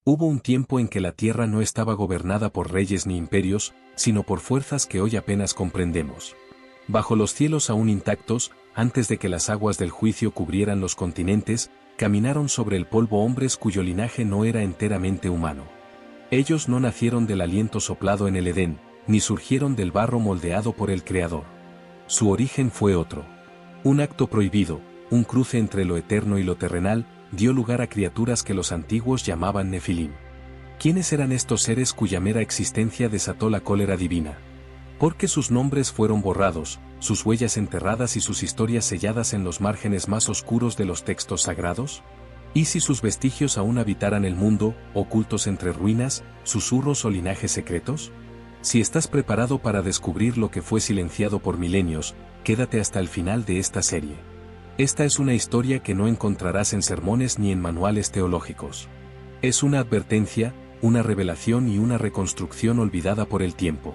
Hubo un tiempo en que la tierra no estaba gobernada por reyes ni imperios, sino por fuerzas que hoy apenas comprendemos. Bajo los cielos aún intactos, antes de que las aguas del juicio cubrieran los continentes, caminaron sobre el polvo hombres cuyo linaje no era enteramente humano. Ellos no nacieron del aliento soplado en el Edén, ni surgieron del barro moldeado por el Creador. Su origen fue otro. Un acto prohibido, un cruce entre lo eterno y lo terrenal, dio lugar a criaturas que los antiguos llamaban Nefilim. ¿Quiénes eran estos seres cuya mera existencia desató la cólera divina? Porque sus nombres fueron borrados, sus huellas enterradas y sus historias selladas en los márgenes más oscuros de los textos sagrados? ¿Y si sus vestigios aún habitaran el mundo, ocultos entre ruinas, susurros o linajes secretos? Si estás preparado para descubrir lo que fue silenciado por milenios, quédate hasta el final de esta serie. Esta es una historia que no encontrarás en sermones ni en manuales teológicos. Es una advertencia, una revelación y una reconstrucción olvidada por el tiempo.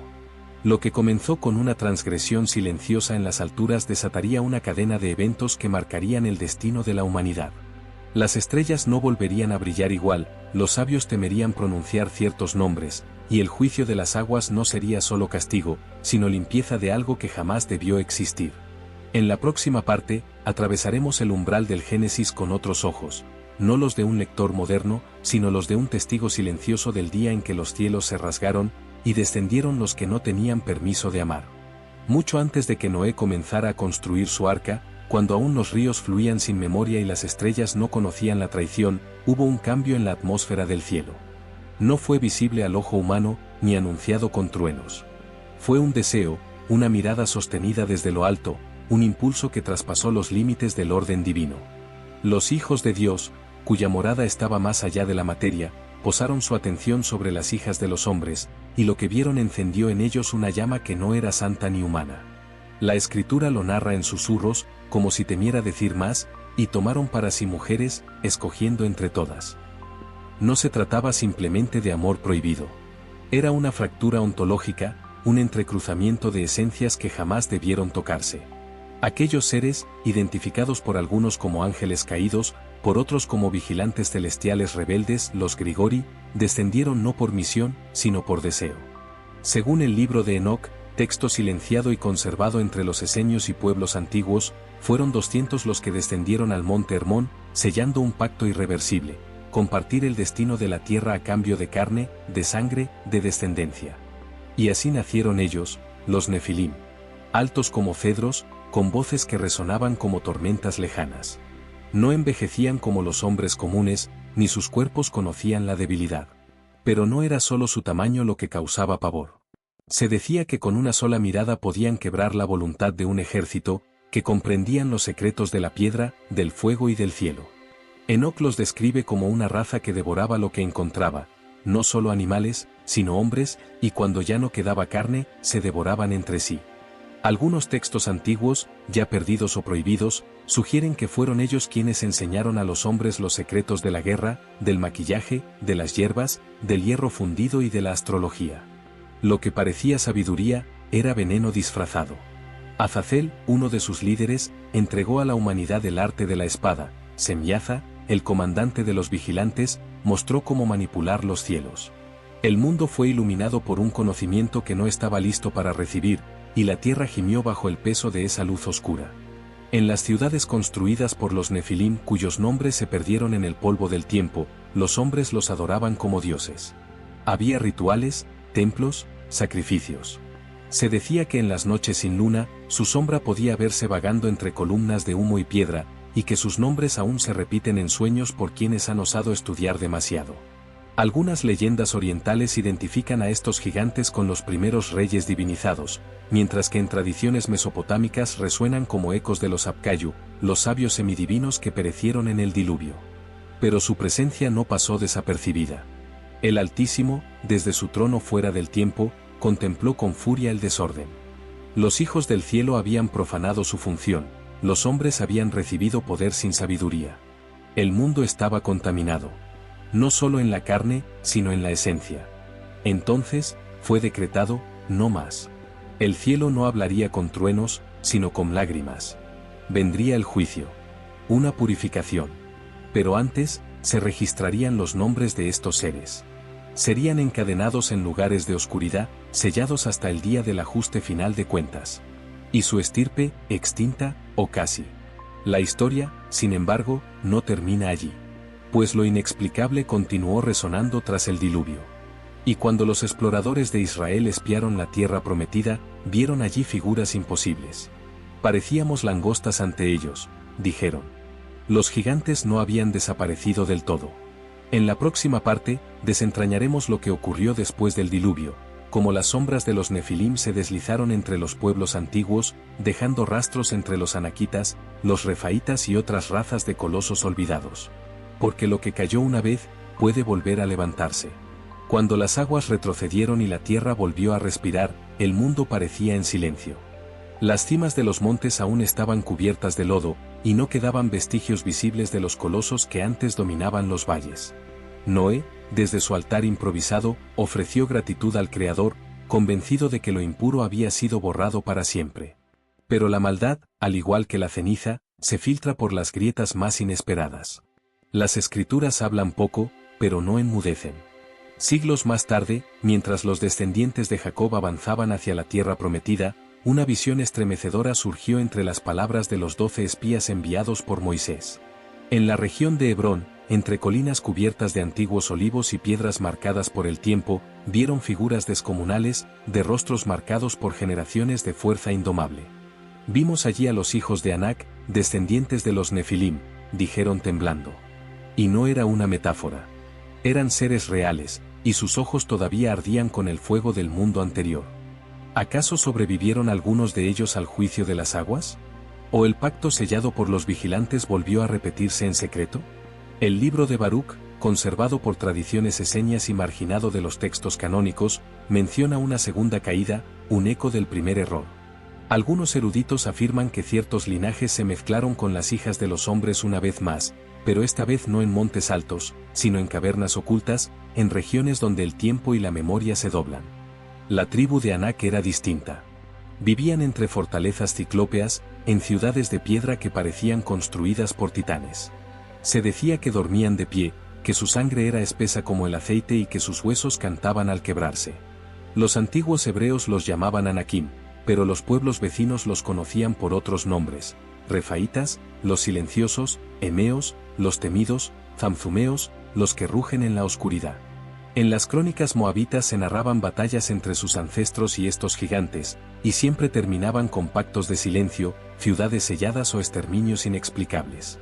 Lo que comenzó con una transgresión silenciosa en las alturas desataría una cadena de eventos que marcarían el destino de la humanidad. Las estrellas no volverían a brillar igual, los sabios temerían pronunciar ciertos nombres, y el juicio de las aguas no sería solo castigo, sino limpieza de algo que jamás debió existir. En la próxima parte, atravesaremos el umbral del Génesis con otros ojos, no los de un lector moderno, sino los de un testigo silencioso del día en que los cielos se rasgaron, y descendieron los que no tenían permiso de amar. Mucho antes de que Noé comenzara a construir su arca, cuando aún los ríos fluían sin memoria y las estrellas no conocían la traición, hubo un cambio en la atmósfera del cielo. No fue visible al ojo humano, ni anunciado con truenos. Fue un deseo, una mirada sostenida desde lo alto, un impulso que traspasó los límites del orden divino. Los hijos de Dios, cuya morada estaba más allá de la materia, posaron su atención sobre las hijas de los hombres, y lo que vieron encendió en ellos una llama que no era santa ni humana. La Escritura lo narra en susurros, como si temiera decir más, y tomaron para sí mujeres, escogiendo entre todas. No se trataba simplemente de amor prohibido. Era una fractura ontológica, un entrecruzamiento de esencias que jamás debieron tocarse. Aquellos seres, identificados por algunos como ángeles caídos, por otros como vigilantes celestiales rebeldes, los Grigori, descendieron no por misión, sino por deseo. Según el libro de Enoc, texto silenciado y conservado entre los esenios y pueblos antiguos, fueron 200 los que descendieron al monte Hermón, sellando un pacto irreversible, compartir el destino de la tierra a cambio de carne, de sangre, de descendencia. Y así nacieron ellos, los Nefilim. Altos como cedros, con voces que resonaban como tormentas lejanas. No envejecían como los hombres comunes, ni sus cuerpos conocían la debilidad. Pero no era solo su tamaño lo que causaba pavor. Se decía que con una sola mirada podían quebrar la voluntad de un ejército, que comprendían los secretos de la piedra, del fuego y del cielo. Enoc los describe como una raza que devoraba lo que encontraba, no solo animales, sino hombres, y cuando ya no quedaba carne, se devoraban entre sí. Algunos textos antiguos, ya perdidos o prohibidos, sugieren que fueron ellos quienes enseñaron a los hombres los secretos de la guerra, del maquillaje, de las hierbas, del hierro fundido y de la astrología. Lo que parecía sabiduría, era veneno disfrazado. Azazel, uno de sus líderes, entregó a la humanidad el arte de la espada. Semiaza, el comandante de los vigilantes, mostró cómo manipular los cielos. El mundo fue iluminado por un conocimiento que no estaba listo para recibir, y la tierra gimió bajo el peso de esa luz oscura. En las ciudades construidas por los Nefilim, cuyos nombres se perdieron en el polvo del tiempo, los hombres los adoraban como dioses. Había rituales, templos, sacrificios. Se decía que en las noches sin luna, su sombra podía verse vagando entre columnas de humo y piedra, y que sus nombres aún se repiten en sueños por quienes han osado estudiar demasiado. Algunas leyendas orientales identifican a estos gigantes con los primeros reyes divinizados, mientras que en tradiciones mesopotámicas resuenan como ecos de los Apkayu, los sabios semidivinos que perecieron en el diluvio. Pero su presencia no pasó desapercibida. El Altísimo, desde su trono fuera del tiempo, contempló con furia el desorden. Los hijos del cielo habían profanado su función, los hombres habían recibido poder sin sabiduría. El mundo estaba contaminado. No solo en la carne, sino en la esencia. Entonces, fue decretado, no más. El cielo no hablaría con truenos, sino con lágrimas. Vendría el juicio. Una purificación. Pero antes, se registrarían los nombres de estos seres. Serían encadenados en lugares de oscuridad, sellados hasta el día del ajuste final de cuentas. Y su estirpe, extinta, o casi. La historia, sin embargo, no termina allí. Pues lo inexplicable continuó resonando tras el diluvio. Y cuando los exploradores de Israel espiaron la tierra prometida, vieron allí figuras imposibles. Parecíamos langostas ante ellos, dijeron. Los gigantes no habían desaparecido del todo. En la próxima parte, desentrañaremos lo que ocurrió después del diluvio, cómo las sombras de los nefilim se deslizaron entre los pueblos antiguos, dejando rastros entre los anaquitas, los refaítas y otras razas de colosos olvidados. Porque lo que cayó una vez, puede volver a levantarse. Cuando las aguas retrocedieron y la tierra volvió a respirar, el mundo parecía en silencio. Las cimas de los montes aún estaban cubiertas de lodo, y no quedaban vestigios visibles de los colosos que antes dominaban los valles. Noé, desde su altar improvisado, ofreció gratitud al Creador, convencido de que lo impuro había sido borrado para siempre. Pero la maldad, al igual que la ceniza, se filtra por las grietas más inesperadas. Las escrituras hablan poco, pero no enmudecen. Siglos más tarde, mientras los descendientes de Jacob avanzaban hacia la tierra prometida, una visión estremecedora surgió entre las palabras de los 12 espías enviados por Moisés. En la región de Hebrón, entre colinas cubiertas de antiguos olivos y piedras marcadas por el tiempo, vieron figuras descomunales, de rostros marcados por generaciones de fuerza indomable. Vimos allí a los hijos de Anac, descendientes de los Nefilim, dijeron temblando. Y no era una metáfora. Eran seres reales, y sus ojos todavía ardían con el fuego del mundo anterior. ¿Acaso sobrevivieron algunos de ellos al juicio de las aguas? ¿O el pacto sellado por los vigilantes volvió a repetirse en secreto? El libro de Baruch, conservado por tradiciones eseñas y marginado de los textos canónicos, menciona una segunda caída, un eco del primer error. Algunos eruditos afirman que ciertos linajes se mezclaron con las hijas de los hombres una vez más, pero esta vez no en montes altos, sino en cavernas ocultas, en regiones donde el tiempo y la memoria se doblan. La tribu de Anac era distinta. Vivían entre fortalezas ciclópeas, en ciudades de piedra que parecían construidas por titanes. Se decía que dormían de pie, que su sangre era espesa como el aceite y que sus huesos cantaban al quebrarse. Los antiguos hebreos los llamaban Anakim, pero los pueblos vecinos los conocían por otros nombres: refaítas, los silenciosos, emeos, los temidos, zamzumeos, los que rugen en la oscuridad. En las crónicas moabitas se narraban batallas entre sus ancestros y estos gigantes, y siempre terminaban con pactos de silencio, ciudades selladas o exterminios inexplicables.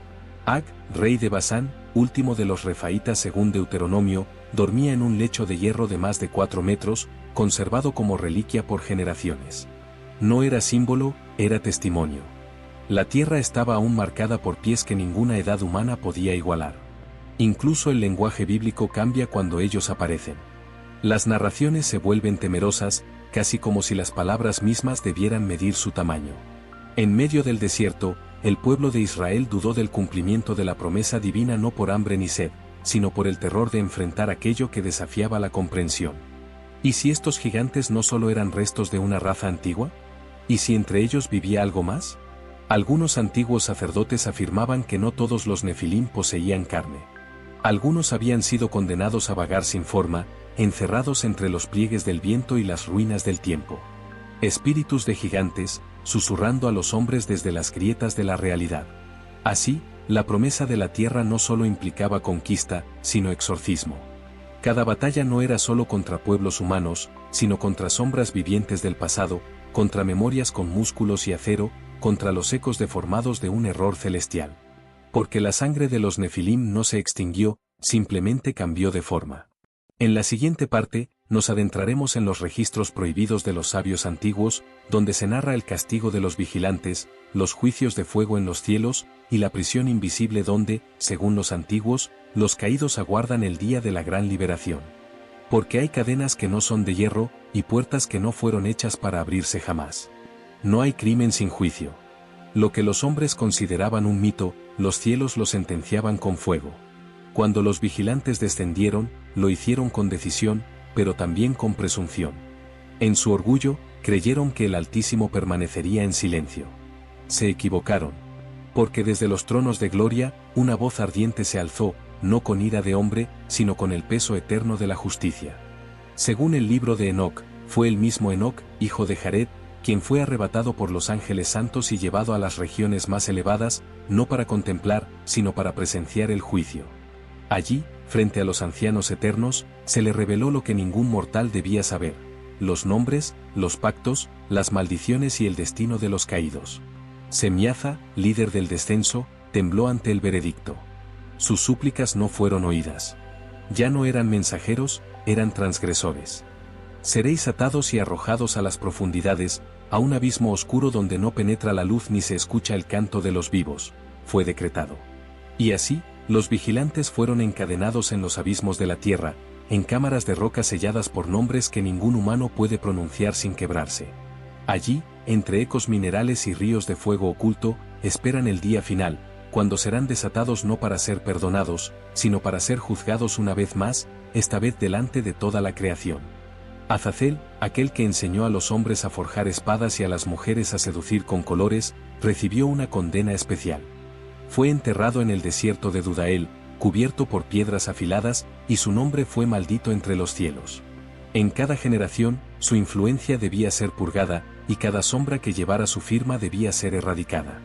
Ag, rey de Basán, último de los refaítas según Deuteronomio, dormía en un lecho de hierro de más de 4 metros, conservado como reliquia por generaciones. No era símbolo, era testimonio. La tierra estaba aún marcada por pies que ninguna edad humana podía igualar. Incluso el lenguaje bíblico cambia cuando ellos aparecen. Las narraciones se vuelven temerosas, casi como si las palabras mismas debieran medir su tamaño. En medio del desierto, el pueblo de Israel dudó del cumplimiento de la promesa divina no por hambre ni sed, sino por el terror de enfrentar aquello que desafiaba la comprensión. ¿Y si estos gigantes no solo eran restos de una raza antigua? ¿Y si entre ellos vivía algo más? Algunos antiguos sacerdotes afirmaban que no todos los nefilim poseían carne. Algunos habían sido condenados a vagar sin forma, encerrados entre los pliegues del viento y las ruinas del tiempo. Espíritus de gigantes, susurrando a los hombres desde las grietas de la realidad. Así, la promesa de la tierra no solo implicaba conquista, sino exorcismo. Cada batalla no era solo contra pueblos humanos, sino contra sombras vivientes del pasado, contra memorias con músculos y acero, contra los ecos deformados de un error celestial. Porque la sangre de los nefilim no se extinguió, simplemente cambió de forma. En la siguiente parte, nos adentraremos en los registros prohibidos de los sabios antiguos, donde se narra el castigo de los vigilantes, los juicios de fuego en los cielos, y la prisión invisible donde, según los antiguos, los caídos aguardan el día de la gran liberación. Porque hay cadenas que no son de hierro, y puertas que no fueron hechas para abrirse jamás. No hay crimen sin juicio. Lo que los hombres consideraban un mito, los cielos lo sentenciaban con fuego. Cuando los vigilantes descendieron, lo hicieron con decisión, pero también con presunción. En su orgullo, creyeron que el Altísimo permanecería en silencio. Se equivocaron. Porque desde los tronos de gloria, una voz ardiente se alzó, no con ira de hombre, sino con el peso eterno de la justicia. Según el libro de Enoc, fue el mismo Enoc, hijo de Jared, quien fue arrebatado por los ángeles santos y llevado a las regiones más elevadas, no para contemplar, sino para presenciar el juicio. Allí, frente a los ancianos eternos, se le reveló lo que ningún mortal debía saber: los nombres, los pactos, las maldiciones y el destino de los caídos. Semiaza, líder del descenso, tembló ante el veredicto. Sus súplicas no fueron oídas. Ya no eran mensajeros, eran transgresores. Seréis atados y arrojados a las profundidades, a un abismo oscuro donde no penetra la luz ni se escucha el canto de los vivos, fue decretado. Y así, los vigilantes fueron encadenados en los abismos de la tierra, en cámaras de roca selladas por nombres que ningún humano puede pronunciar sin quebrarse. Allí, entre ecos minerales y ríos de fuego oculto, esperan el día final, cuando serán desatados no para ser perdonados, sino para ser juzgados una vez más, esta vez delante de toda la creación. Azazel, aquel que enseñó a los hombres a forjar espadas y a las mujeres a seducir con colores, recibió una condena especial. Fue enterrado en el desierto de Dudael, cubierto por piedras afiladas, y su nombre fue maldito entre los cielos. En cada generación, su influencia debía ser purgada, y cada sombra que llevara su firma debía ser erradicada.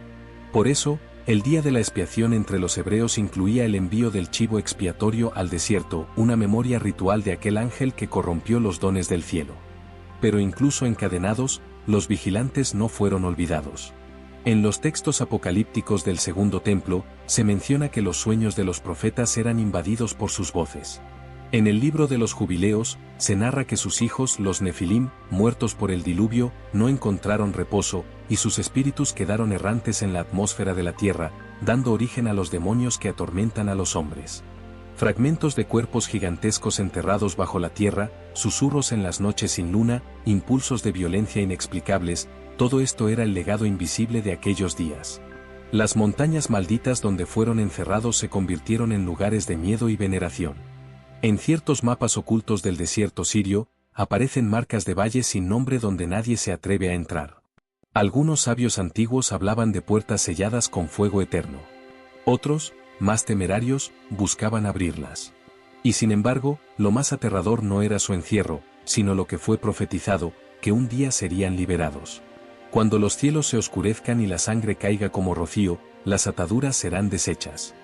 Por eso, el día de la expiación entre los hebreos incluía el envío del chivo expiatorio al desierto, una memoria ritual de aquel ángel que corrompió los dones del cielo. Pero incluso encadenados, los vigilantes no fueron olvidados. En los textos apocalípticos del Segundo Templo, se menciona que los sueños de los profetas eran invadidos por sus voces. En el libro de los Jubileos, se narra que sus hijos, los Nefilim, muertos por el diluvio, no encontraron reposo, y sus espíritus quedaron errantes en la atmósfera de la tierra, dando origen a los demonios que atormentan a los hombres. Fragmentos de cuerpos gigantescos enterrados bajo la tierra, susurros en las noches sin luna, impulsos de violencia inexplicables, todo esto era el legado invisible de aquellos días. Las montañas malditas donde fueron encerrados se convirtieron en lugares de miedo y veneración. En ciertos mapas ocultos del desierto sirio, aparecen marcas de valles sin nombre donde nadie se atreve a entrar. Algunos sabios antiguos hablaban de puertas selladas con fuego eterno. Otros, más temerarios, buscaban abrirlas. Y sin embargo, lo más aterrador no era su encierro, sino lo que fue profetizado, que un día serían liberados. Cuando los cielos se oscurezcan y la sangre caiga como rocío, las ataduras serán deshechas.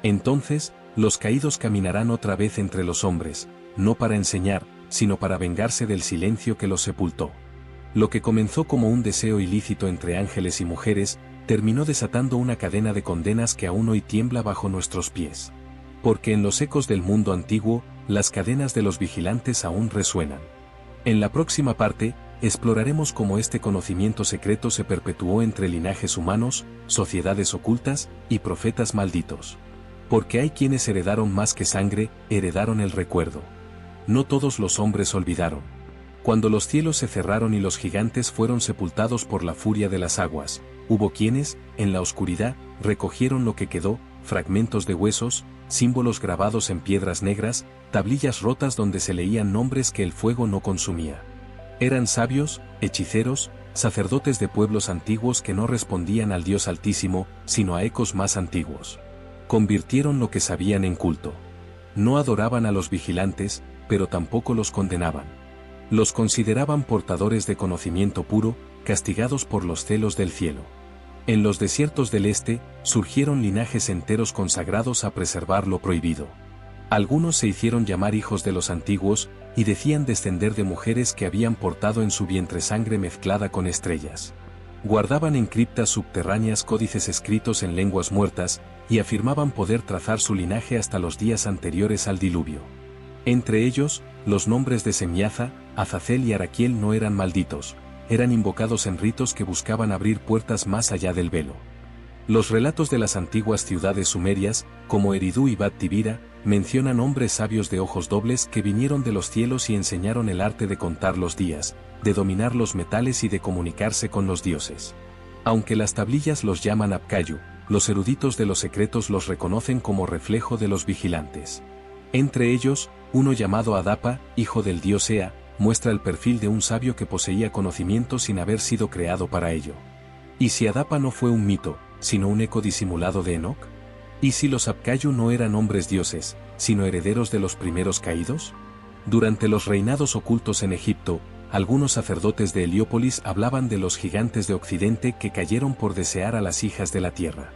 Entonces, los caídos caminarán otra vez entre los hombres, no para enseñar, sino para vengarse del silencio que los sepultó. Lo que comenzó como un deseo ilícito entre ángeles y mujeres, terminó desatando una cadena de condenas que aún hoy tiembla bajo nuestros pies. Porque en los ecos del mundo antiguo, las cadenas de los vigilantes aún resuenan. En la próxima parte, exploraremos cómo este conocimiento secreto se perpetuó entre linajes humanos, sociedades ocultas y profetas malditos. Porque hay quienes heredaron más que sangre, heredaron el recuerdo. No todos los hombres olvidaron. Cuando los cielos se cerraron y los gigantes fueron sepultados por la furia de las aguas, hubo quienes, en la oscuridad, recogieron lo que quedó, fragmentos de huesos, símbolos grabados en piedras negras, tablillas rotas donde se leían nombres que el fuego no consumía. Eran sabios, hechiceros, sacerdotes de pueblos antiguos que no respondían al Dios Altísimo, sino a ecos más antiguos. Convirtieron lo que sabían en culto. No adoraban a los vigilantes, pero tampoco los condenaban. Los consideraban portadores de conocimiento puro, castigados por los celos del cielo. En los desiertos del este, surgieron linajes enteros consagrados a preservar lo prohibido. Algunos se hicieron llamar hijos de los antiguos, y decían descender de mujeres que habían portado en su vientre sangre mezclada con estrellas. Guardaban en criptas subterráneas códices escritos en lenguas muertas, y afirmaban poder trazar su linaje hasta los días anteriores al diluvio. Entre ellos, los nombres de Semiaza, Azazel y Araquiel no eran malditos, eran invocados en ritos que buscaban abrir puertas más allá del velo. Los relatos de las antiguas ciudades sumerias, como Eridu y Bat Tibira, mencionan hombres sabios de ojos dobles que vinieron de los cielos y enseñaron el arte de contar los días, de dominar los metales y de comunicarse con los dioses. Aunque las tablillas los llaman Apkayu, los eruditos de los secretos los reconocen como reflejo de los vigilantes. Entre ellos, uno llamado Adapa, hijo del dios Ea, muestra el perfil de un sabio que poseía conocimiento sin haber sido creado para ello. ¿Y si Adapa no fue un mito, sino un eco disimulado de Enoc? ¿Y si los Apcayu no eran hombres dioses, sino herederos de los primeros caídos? Durante los reinados ocultos en Egipto, algunos sacerdotes de Heliópolis hablaban de los gigantes de Occidente que cayeron por desear a las hijas de la tierra.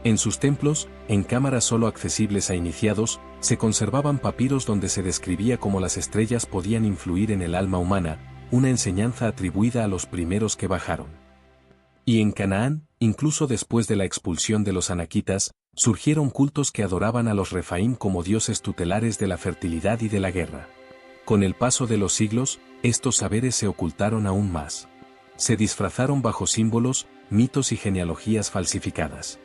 En sus templos, en cámaras solo accesibles a iniciados, se conservaban papiros donde se describía cómo las estrellas podían influir en el alma humana, una enseñanza atribuida a los primeros que bajaron. Y en Canaán, incluso después de la expulsión de los anaquitas, surgieron cultos que adoraban a los Refaim como dioses tutelares de la fertilidad y de la guerra. Con el paso de los siglos, estos saberes se ocultaron aún más. Se disfrazaron bajo símbolos, mitos y genealogías falsificadas.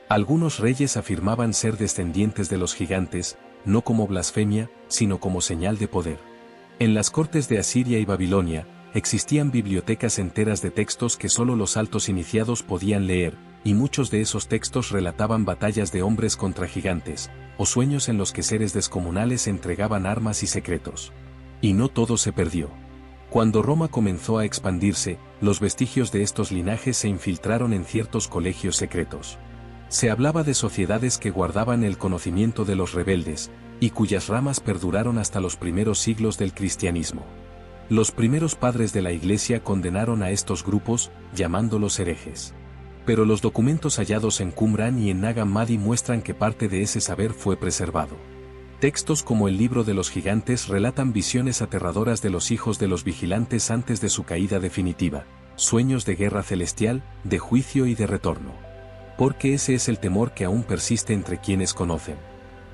Algunos reyes afirmaban ser descendientes de los gigantes, no como blasfemia, sino como señal de poder. En las cortes de Asiria y Babilonia, existían bibliotecas enteras de textos que solo los altos iniciados podían leer, y muchos de esos textos relataban batallas de hombres contra gigantes, o sueños en los que seres descomunales entregaban armas y secretos. Y no todo se perdió. Cuando Roma comenzó a expandirse, los vestigios de estos linajes se infiltraron en ciertos colegios secretos. Se hablaba de sociedades que guardaban el conocimiento de los rebeldes, y cuyas ramas perduraron hasta los primeros siglos del cristianismo. Los primeros padres de la Iglesia condenaron a estos grupos, llamándolos herejes. Pero los documentos hallados en Qumrán y en Nag Hammadi muestran que parte de ese saber fue preservado. Textos como el Libro de los Gigantes relatan visiones aterradoras de los hijos de los vigilantes antes de su caída definitiva, sueños de guerra celestial, de juicio y de retorno. Porque ese es el temor que aún persiste entre quienes conocen.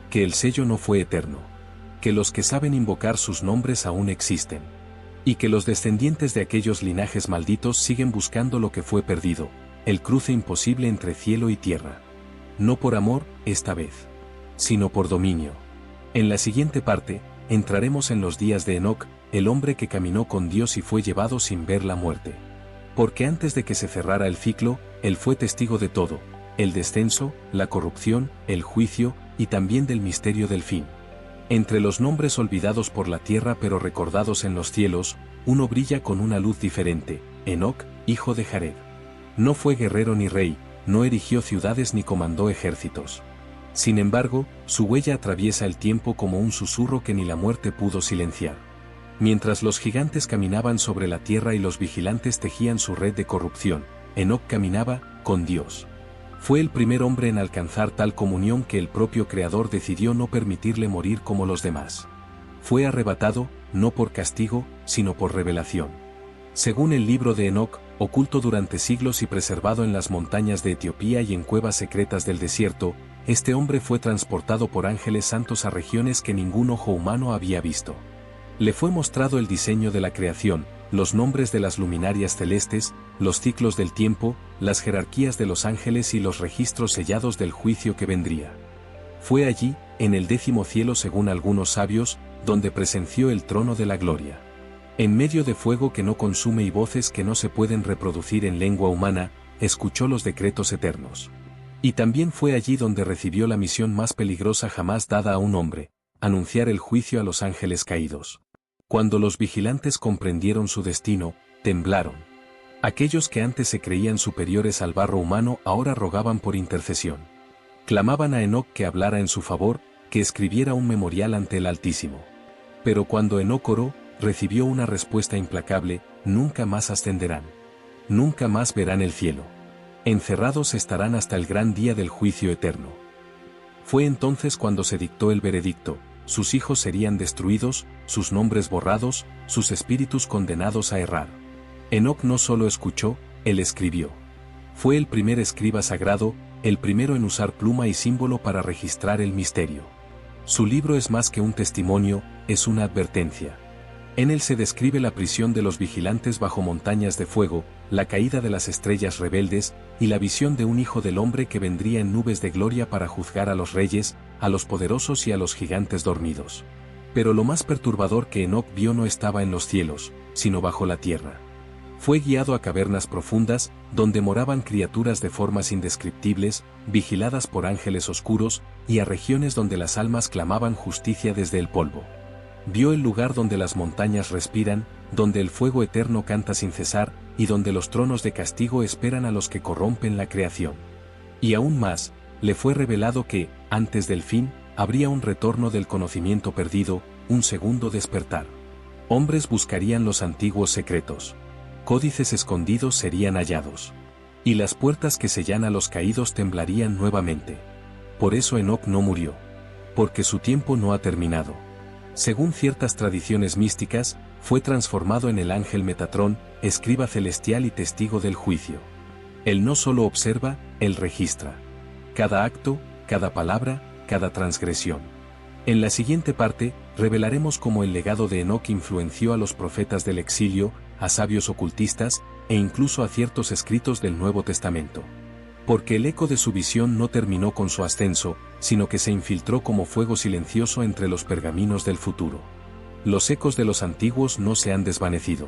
Que el sello no fue eterno. Que los que saben invocar sus nombres aún existen. Y que los descendientes de aquellos linajes malditos siguen buscando lo que fue perdido, el cruce imposible entre cielo y tierra. No por amor, esta vez, sino por dominio. En la siguiente parte, entraremos en los días de Enoc, el hombre que caminó con Dios y fue llevado sin ver la muerte. Porque antes de que se cerrara el ciclo, él fue testigo de todo, el descenso, la corrupción, el juicio, y también del misterio del fin. Entre los nombres olvidados por la tierra pero recordados en los cielos, uno brilla con una luz diferente, Enoc, hijo de Jared. No fue guerrero ni rey, no erigió ciudades ni comandó ejércitos. Sin embargo, su huella atraviesa el tiempo como un susurro que ni la muerte pudo silenciar. Mientras los gigantes caminaban sobre la tierra y los vigilantes tejían su red de corrupción, Enoc caminaba con Dios. Fue el primer hombre en alcanzar tal comunión que el propio Creador decidió no permitirle morir como los demás. Fue arrebatado, no por castigo, sino por revelación. Según el libro de Enoc, oculto durante siglos y preservado en las montañas de Etiopía y en cuevas secretas del desierto, este hombre fue transportado por ángeles santos a regiones que ningún ojo humano había visto. Le fue mostrado el diseño de la creación, los nombres de las luminarias celestes, los ciclos del tiempo, las jerarquías de los ángeles y los registros sellados del juicio que vendría. Fue allí, en el 10º cielo según algunos sabios, donde presenció el trono de la gloria. En medio de fuego que no consume y voces que no se pueden reproducir en lengua humana, escuchó los decretos eternos. Y también fue allí donde recibió la misión más peligrosa jamás dada a un hombre, anunciar el juicio a los ángeles caídos. Cuando los vigilantes comprendieron su destino, temblaron. Aquellos que antes se creían superiores al barro humano ahora rogaban por intercesión. Clamaban a Enoc que hablara en su favor, que escribiera un memorial ante el Altísimo. Pero cuando Enoc oró, recibió una respuesta implacable: nunca más ascenderán. Nunca más verán el cielo. Encerrados estarán hasta el gran día del juicio eterno. Fue entonces cuando se dictó el veredicto: sus hijos serían destruidos, sus nombres borrados, sus espíritus condenados a errar. Enoc no solo escuchó, él escribió. Fue el primer escriba sagrado, el primero en usar pluma y símbolo para registrar el misterio. Su libro es más que un testimonio, es una advertencia. En él se describe la prisión de los vigilantes bajo montañas de fuego, la caída de las estrellas rebeldes, y la visión de un hijo del hombre que vendría en nubes de gloria para juzgar a los reyes, a los poderosos y a los gigantes dormidos. Pero lo más perturbador que Enoc vio no estaba en los cielos, sino bajo la tierra. Fue guiado a cavernas profundas, donde moraban criaturas de formas indescriptibles, vigiladas por ángeles oscuros, y a regiones donde las almas clamaban justicia desde el polvo. Vio el lugar donde las montañas respiran, donde el fuego eterno canta sin cesar, y donde los tronos de castigo esperan a los que corrompen la creación. Y aún más, le fue revelado que, antes del fin, habría un retorno del conocimiento perdido, un segundo despertar. Hombres buscarían los antiguos secretos. Códices escondidos serían hallados. Y las puertas que sellan a los caídos temblarían nuevamente. Por eso Enoc no murió. Porque su tiempo no ha terminado. Según ciertas tradiciones místicas, fue transformado en el ángel Metatrón, escriba celestial y testigo del juicio. Él no solo observa, él registra. Cada acto, cada palabra, cada transgresión. En la siguiente parte, revelaremos cómo el legado de Enoc influenció a los profetas del exilio, a sabios ocultistas, e incluso a ciertos escritos del Nuevo Testamento. Porque el eco de su visión no terminó con su ascenso, sino que se infiltró como fuego silencioso entre los pergaminos del futuro. Los ecos de los antiguos no se han desvanecido.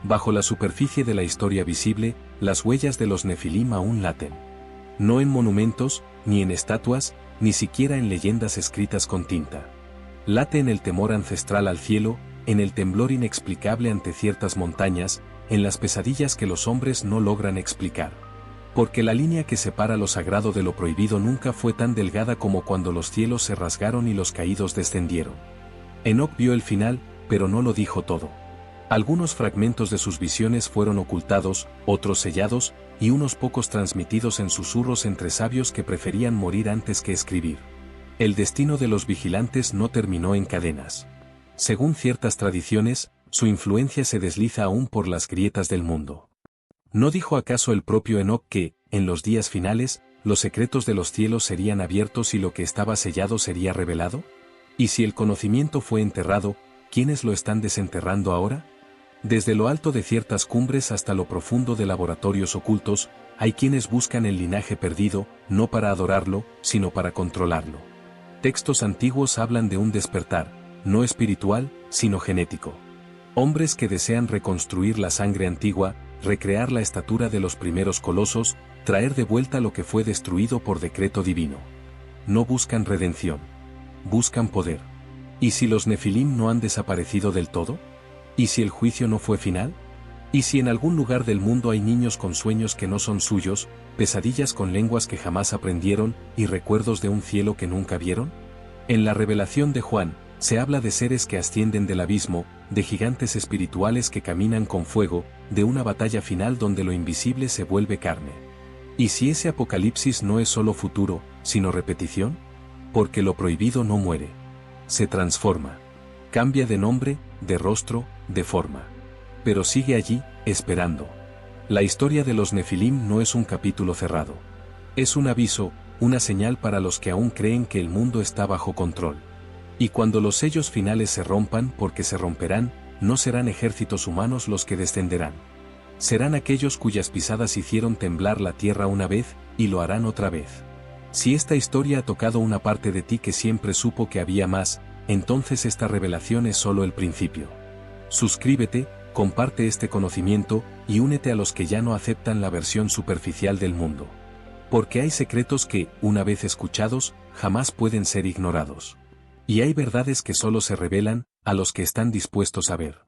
Bajo la superficie de la historia visible, las huellas de los Nefilim aún laten. No en monumentos, ni en estatuas, ni siquiera en leyendas escritas con tinta. Late en el temor ancestral al cielo, en el temblor inexplicable ante ciertas montañas, en las pesadillas que los hombres no logran explicar. Porque la línea que separa lo sagrado de lo prohibido nunca fue tan delgada como cuando los cielos se rasgaron y los caídos descendieron. Enoc vio el final, pero no lo dijo todo. Algunos fragmentos de sus visiones fueron ocultados, otros sellados, y unos pocos transmitidos en susurros entre sabios que preferían morir antes que escribir. El destino de los vigilantes no terminó en cadenas. Según ciertas tradiciones, su influencia se desliza aún por las grietas del mundo. ¿No dijo acaso el propio Enoc que, en los días finales, los secretos de los cielos serían abiertos y lo que estaba sellado sería revelado? ¿Y si el conocimiento fue enterrado, quiénes lo están desenterrando ahora? Desde lo alto de ciertas cumbres hasta lo profundo de laboratorios ocultos, hay quienes buscan el linaje perdido, no para adorarlo, sino para controlarlo. Textos antiguos hablan de un despertar, no espiritual, sino genético. Hombres que desean reconstruir la sangre antigua, recrear la estatura de los primeros colosos, traer de vuelta lo que fue destruido por decreto divino. No buscan redención. Buscan poder. ¿Y si los Nefilim no han desaparecido del todo? ¿Y si el juicio no fue final? ¿Y si en algún lugar del mundo hay niños con sueños que no son suyos, pesadillas con lenguas que jamás aprendieron, y recuerdos de un cielo que nunca vieron? En la revelación de Juan, se habla de seres que ascienden del abismo, de gigantes espirituales que caminan con fuego, de una batalla final donde lo invisible se vuelve carne. ¿Y si ese apocalipsis no es solo futuro, sino repetición? Porque lo prohibido no muere. Se transforma. Cambia de nombre, de rostro, de forma. Pero sigue allí, esperando. La historia de los Nefilim no es un capítulo cerrado. Es un aviso, una señal para los que aún creen que el mundo está bajo control. Y cuando los sellos finales se rompan, porque se romperán, no serán ejércitos humanos los que descenderán. Serán aquellos cuyas pisadas hicieron temblar la tierra una vez, y lo harán otra vez. Si esta historia ha tocado una parte de ti que siempre supo que había más, entonces esta revelación es solo el principio. Suscríbete, comparte este conocimiento, y únete a los que ya no aceptan la versión superficial del mundo. Porque hay secretos que, una vez escuchados, jamás pueden ser ignorados. Y hay verdades que solo se revelan a los que están dispuestos a ver.